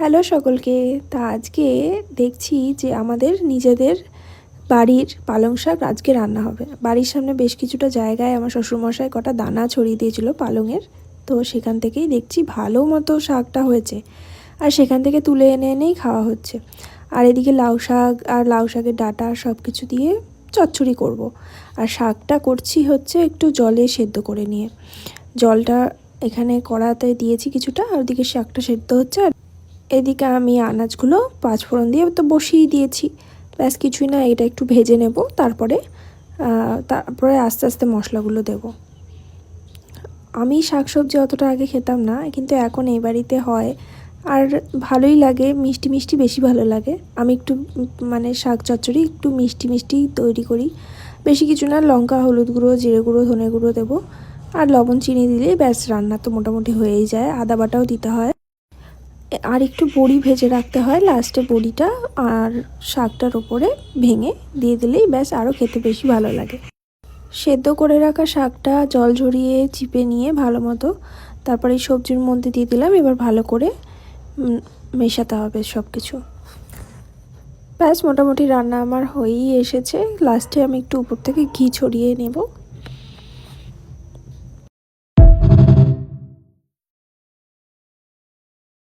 Hello সকলকে। তা আজকে দেখছি যে আমাদের নিজেদের বাড়ির পালং শাক আজকে রান্না হবে। বাড়ির সামনে বেশ কিছুটা জায়গায় আমার শ্বশুরমশাই কটা দানা ছড়িয়ে দিয়েছিল পালংয়ের, তো সেখান থেকেই দেখছি ভালো মতো শাকটা হয়েছে, আর সেখান থেকে তুলে এনে এনেই খাওয়া হচ্ছে। আর এদিকে লাউ শাক আর লাউ শাকের ডাঁটা সব কিছু দিয়ে চচ্চড়ি করব। আর শাকটা করছি হচ্ছে একটু জলে সেদ্ধ করে নিয়ে। জলটা এখানে কড়াতে দিয়েছি কিছুটা, আর ওদিকে শাকটা সেদ্ধ হচ্ছে। আর এদিকে আমি আনাজগুলো পাঁচফোড়ন দিয়ে তো বসিয়ে দিয়েছি। ব্যাস কিছুই না, এটা একটু ভেজে নেব, তারপরে আস্তে আস্তে মশলাগুলো দেব। আমি শাকসবজি অতটা আগে খেতাম না, কিন্তু এখন এই বাড়িতে হয় আর ভালোই লাগে, মিষ্টি মিষ্টি বেশি ভালো লাগে। আমি একটু মানে শাক চচ্চড়ি একটু মিষ্টি মিষ্টি তৈরি করি। বেশি কিছু না, লঙ্কা, হলুদ গুঁড়ো, জিরে গুঁড়ো, ধনে গুঁড়ো দেবো, আর লবণ চিনি দিলেই ব্যাস রান্না তো মোটামুটি হয়েই যায়। আদা বাটাও দিতে হয়, আর একটু বড়ি ভেজে রাখতে হয় লাস্টে। বড়িটা আর শাকটার ওপরে ভেঙে দিয়ে দিলেই ব্যাস আরও খেতে বেশি ভালো লাগে। সেদ্ধ করে রাখা শাকটা জল ঝরিয়ে চিপে নিয়ে ভালো মতো তারপরে এই সবজির মধ্যে দিয়ে দিলাম। এবার ভালো করে মেশাতে হবে সব কিছু। ব্যাস মোটামুটি রান্না আমার হয়েই এসেছে। লাস্টে আমি একটু উপর থেকে ঘি ছড়িয়ে নেব।